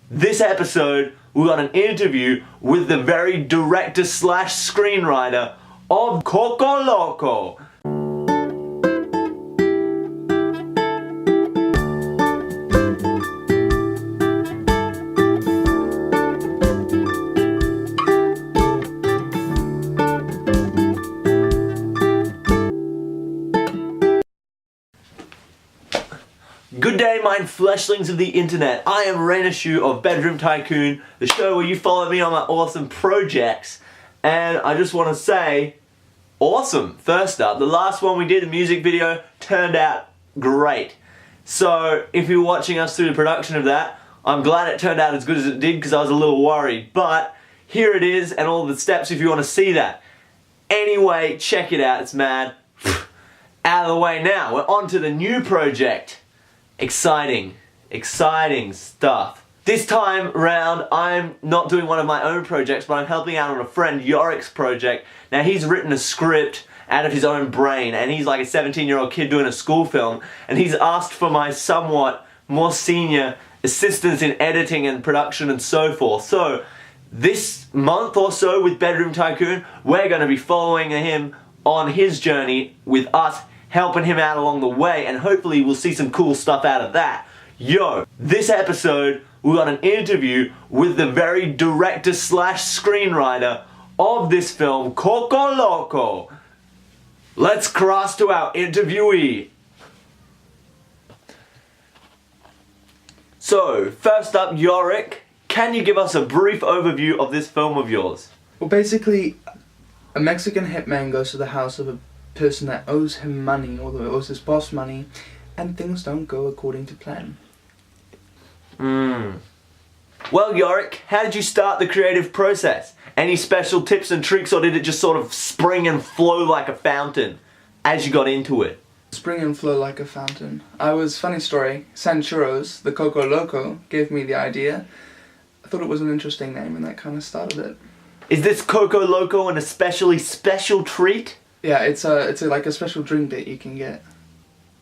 This episode, we got an interview with the very director slash screenwriter of Coco Loco. Good day, my fleshlings of the internet. I am Rainer Shu of Bedroom Tycoon, the show where you follow me on my awesome projects. And I just want to say, awesome. First up, the last one we did, the music video, turned out great. So if you're watching us through the production of that, I'm glad it turned out as good as it did because I was a little worried. But here it is and all the steps if you want to see that. Anyway, check it out, it's mad. Out of the way now, we're on to the new project. Exciting stuff. This time round, I'm not doing one of my own projects, but I'm helping out on a friend, Yorik's project. Now, he's written a script out of his own brain, and he's like a 17-year-old kid doing a school film, and he's asked for my somewhat more senior assistance in editing and production and so forth. So, this month or so with Bedroom Tycoon, we're going to be following him on his journey with us, helping him out along the way, and hopefully we'll see some cool stuff out of that. Yo, this episode, we got an interview with the very director slash screenwriter of this film, Coco Loco. Let's cross to our interviewee. So, first up, Yorik, can you give us a brief overview of this film of yours? Well, basically, a Mexican hitman goes to the house of a person that owes him money, or owes his boss money, and things don't go according to plan. Well, Yorik, how did you start the creative process? Any special tips and tricks, or did it just sort of spring and flow like a fountain as you got into it? Spring and flow like a fountain. Funny story, Sanchuros, the Coco Loco, gave me the idea. I thought it was an interesting name, and that kind of started it. Is this Coco Loco an especially special treat? Yeah, it's like a special drink that you can get.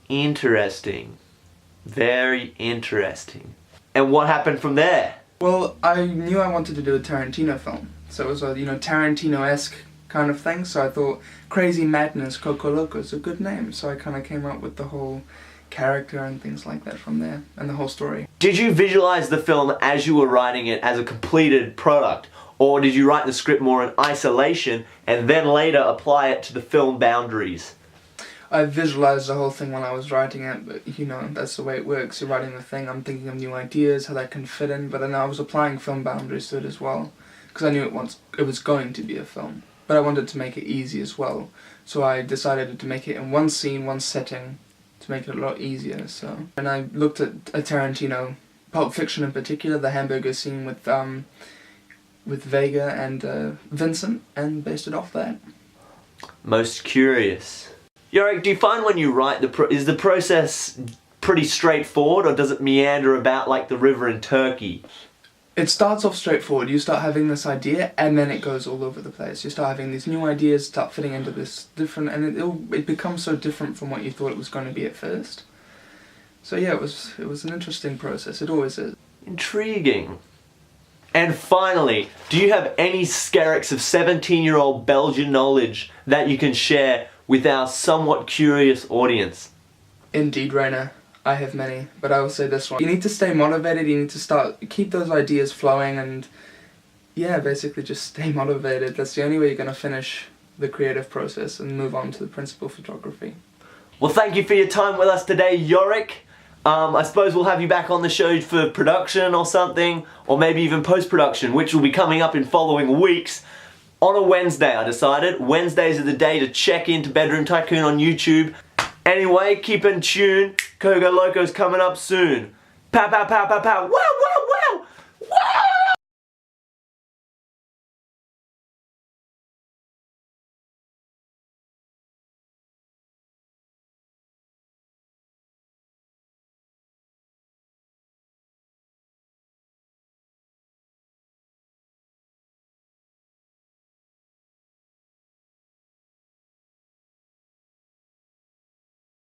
Interesting. Very interesting. And what happened from there? Well, I knew I wanted to do a Tarantino film. So it was a, Tarantino-esque kind of thing. So I thought Crazy Madness Coco Loco is a good name. So I kind of came up with the whole character and things like that from there, and the whole story. Did you visualize the film as you were writing it as a completed product? Or did you write the script more in isolation and then later apply it to the film boundaries? I visualized the whole thing when I was writing it, but that's the way it works. You're writing the thing, I'm thinking of new ideas, how that can fit in, but then I was applying film boundaries to it as well, because I knew it was going to be a film. But I wanted to make it easy as well, so I decided to make it in one scene, one setting, to make it a lot easier. And I looked at a Tarantino, Pulp Fiction in particular, the hamburger scene with Vega and Vincent, and based it off that. Most curious. Yorik, do you find when you write, is the process pretty straightforward, or does it meander about like the river in Turkey? It starts off straightforward. You start having this idea, and then it goes all over the place. You start having these new ideas, start fitting into this different, and it becomes so different from what you thought it was going to be at first. So yeah, it was an interesting process. It always is. Intriguing. And finally, do you have any skerricks of 17-year-old Belgian knowledge that you can share with our somewhat curious audience? Indeed, Rainer. I have many, but I will say this one. You need to stay motivated, you need to keep those ideas flowing, and yeah, basically just stay motivated. That's the only way you're going to finish the creative process and move on to the principal photography. Well, thank you for your time with us today, Yorik. I suppose we'll have you back on the show for production or something, or maybe even post-production, which will be coming up in following weeks. On a Wednesday, I decided. Wednesdays are the day to check into Bedroom Tycoon on YouTube. Anyway, keep in tune. Coco Loco's coming up soon. Pow, pow, pow, pow, pow. Wow!